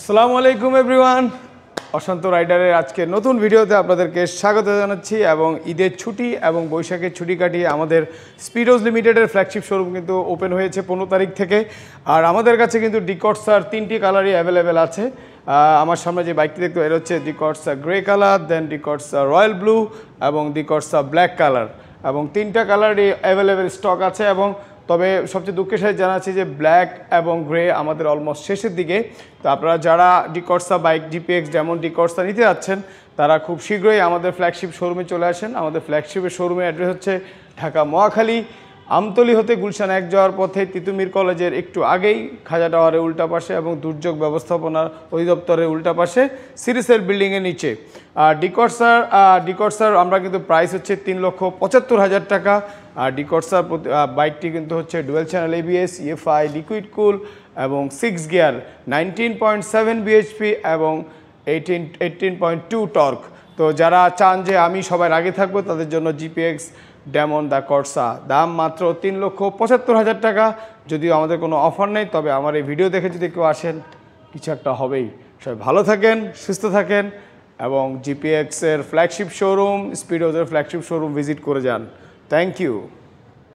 আসসালামু আলাইকুম এভরিওয়ান, অশান্ত রাইডারের আজকে নতুন ভিডিওতে আপনাদেরকে স্বাগত জানাচ্ছি। এবং ঈদের ছুটি এবং বৈশাখের ছুটি কাটিয়ে আমাদের স্পিডোজ লিমিটেডের ফ্ল্যাগশিপ শোরুম কিন্তু ওপেন হয়েছে 15 তারিখ থেকে। আর আমাদের কাছে কিন্তু ডিকটসার 3টি কালারই অ্যাভেলেবেল আছে। আমার সামনে যে বাইকটি দেখতে এর হচ্ছে ডিকটসা গ্রে কালার, দেন ডিকটসা রয়্যাল ব্লু এবং ডিকটসা ব্ল্যাক কালার, এবং 3টা কালারই অ্যাভেলেবেল স্টক আছে। এবং তবে সবচেয়ে দুঃখের সাথে জানাচ্ছি যে ব্ল্যাক এবং গ্রে আমাদের অলমোস্ট শেষের দিকে। তো আপনারা যারা ডিকটসা বাইক জিপিএক্স যেমন ডিকটসা নিতে যাচ্ছেন তারা খুব শীঘ্রই আমাদের ফ্ল্যাগশিপ শোরুমে চলে আসেন। আমাদের ফ্ল্যাগশিপের শোরুমের অ্যাড্রেস হচ্ছে ঢাকা মহাখালী, আমতলী হতে গুলশান 1 যাওয়ার পথে তিতুমির কলেজের একটু আগেই খাজা টাওয়ারের উল্টা পাশে এবং দুর্যোগ ব্যবস্থাপনা অধিদপ্তরের উল্টা পাশে সিরিসের বিল্ডিংয়ের নিচে। আর ডিকটসার আমরা কিন্তু প্রাইস হচ্ছে 3,75,000 টাকা। আর ডিকটসার বাইকটি কিন্তু হচ্ছে dual channel ABS, EFI, liquid কুল এবং 6 গিয়ার, 19.7 bhp এবং 18.2 টর্ক। তো যারা চান যে আমি সবার আগে থাকবো তাদের জন্য জিপিএক্স ডেমন দ্য কর্সা, দাম মাত্র 3,75,000 টাকা। যদিও আমাদের কোনো অফার নেই, তবে আমার এই ভিডিও দেখে যদি কেউ আসেন কিছু একটা হবেই। সবাই ভালো থাকেন, সুস্থ থাকেন এবং জিপিএক্সের ফ্ল্যাগশিপ শোরুম, স্পিডোজের ফ্ল্যাগশিপ শোরুম ভিজিট করে যান। Thank you.